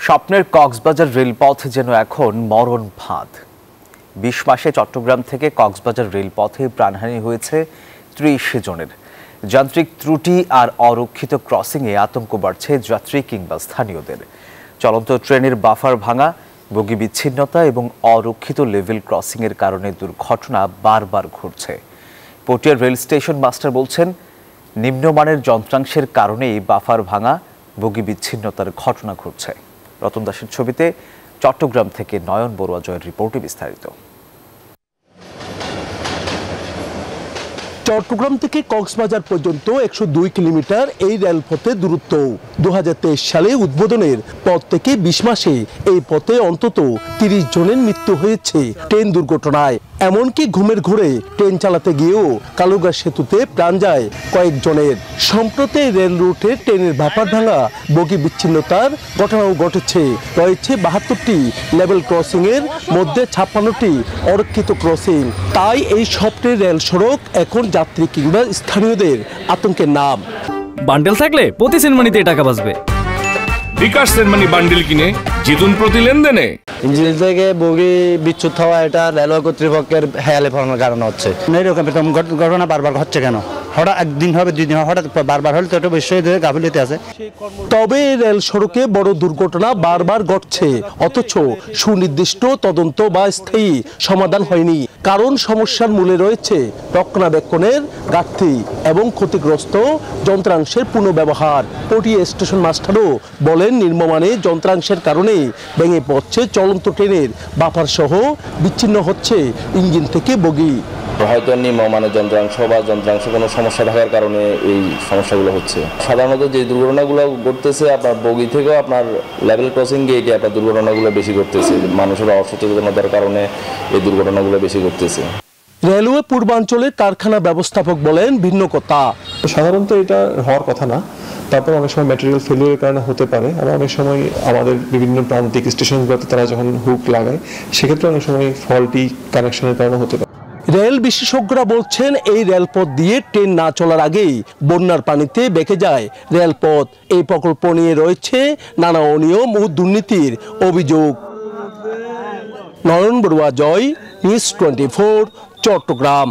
স্বপ্নের কক্সবাজার রেলপথ যেন এখন মরণ ফাঁদ। ২০ মাসে চট্টগ্রাম থেকে কক্সবাজার রেলপথে প্রাণহানি হয়েছে ৩০ জনের। যান্ত্রিক ত্রুটি আর অরক্ষিত ক্রসিংয়ে আতঙ্ক বাড়ছে যাত্রী কিংবা স্থানীয়দের। চলন্ত ট্রেনের বাফার ভাঙা, বগি বিচ্ছিন্নতা এবং অরক্ষিত লেভেল ক্রসিংয়ের কারণে দুর্ঘটনা বারবার ঘটছে। পটিয়ার রেল স্টেশন মাস্টার বলছেন, নিম্নমানের যন্ত্রাংশের কারণেই বাফার ভাঙা, বগি বিচ্ছিন্নতার ঘটনা ঘটছে। রতন দাসের ছবিতে চট্টগ্রাম থেকে নয়ন বড়ুয়া জয়ের রিপোর্টে বিস্তারিত। চট্টগ্রাম থেকে কক্সবাজার পর্যন্ত ১০২ কিলোমিটার এই রেলপথে দূরত্ব। ২০২৩ সালে উদ্বোধনের পর থেকে ২০ মাসে এই পথে অন্তত ৩০ জনের মৃত্যু হয়েছে ট্রেন দুর্ঘটনায়। এমনকি ঘুমের ঘোরে ট্রেন চালাতে গিয়েও কালুগা সেতুতে প্রাণ যায় কয়েকজনের। সম্প্রতি রেল রুটে ট্রেনের ভাপার ভাঙা, বগি বিচ্ছিন্নতার ঘটনাও ঘটেছে। রয়েছে ৭২টি লেভেল ক্রসিং এর মধ্যে ৫৬টি অরক্ষিত ক্রসিং। তাই এই সবটি রেল সড়ক এখন যাত্রী কিংবা স্থানীয়দের আতঙ্কের নাম। বান্ডেল থাকলে প্রতি সেনমানিতে টাকা বাঁচবে। বিকাশ সেনমানি বান্ডেল কিনে জিতুন প্রতি লেনদেনে। ইঞ্জিন থেকে বগি বিচ্যুত হওয়া এটা রেলওয়ে কর্তৃপক্ষের হেয়ালে ফলানোর কারণে হচ্ছে। এরকম ঘটনা বারবার হচ্ছে কেন? হঠাৎ একদিন হবে, ২ দিন হঠাৎ বারবার হলে তো এটা বিষয় গাফিলতি আছে। তবে রেল সড়কে বড় দুর্ঘটনা বারবার ঘটছে, অথচ সুনির্দিষ্ট তদন্ত বা স্থায়ী সমাধান হয়নি। কারণ সমস্যার মূলে রয়েছে রক্ষণাবেক্ষণের ঘাটতি এবং ক্ষতিগ্রস্ত যন্ত্রাংশের পুনঃব্যবহার। পটিয়া স্টেশন মাস্টারও বলেন, নিম্নমানের যন্ত্রাংশের কারণে ভেঙে পড়ছে চলন্ত ট্রেনের বাফার সহ বিচ্ছিন্ন হচ্ছে ইঞ্জিন থেকে বগি। হয়তো নিম্নমানের যন্ত্রাংশ বা যন্ত্রাংশ কোনো সমস্যা থাকার কারণে এই সমস্যাগুলো হচ্ছে। সাধারণত যে দুর্ঘটনাগুলো ঘটতেছে আপনার বগি থেকেও আপনার লেভেল ক্রসিং গেটে আপনার দুর্ঘটনাগুলো বেশি ঘটতেছে। মানুষের অসচেতনতার কারণে এই দুর্ঘটনাগুলো বেশি ঘটতেছে। রেলওয়ে পূর্বাঞ্চলের কারখানা ব্যবস্থাপক বলেন, ভিন্ন কথা। সাধারণত এটা হওয়ার কথা না, তারপর অনেক সময় ম্যাটেরিয়াল ফেলিওরের কারণে হতে পারে। আর অনেক সময় আমাদের বিভিন্ন প্রান্তিক স্টেশনগুলোতে তারা যখন হুক লাগায়, সেক্ষেত্রে অনেক সময় ফল্টি কানেকশনের কারণে হতে পারে। রেল বিশেষজ্ঞরা বলছেন, এই রেলপথ দিয়ে ট্রেন না চলার আগেই বন্যার পানিতে বেঁকে যায় রেলপথ। এই প্রকল্প নিয়ে রয়েছে নানা অনিয়ম ও দুর্নীতির অভিযোগ। নয়ন বড়ুয়া জয়, নিউজ 24, চট্টগ্রাম।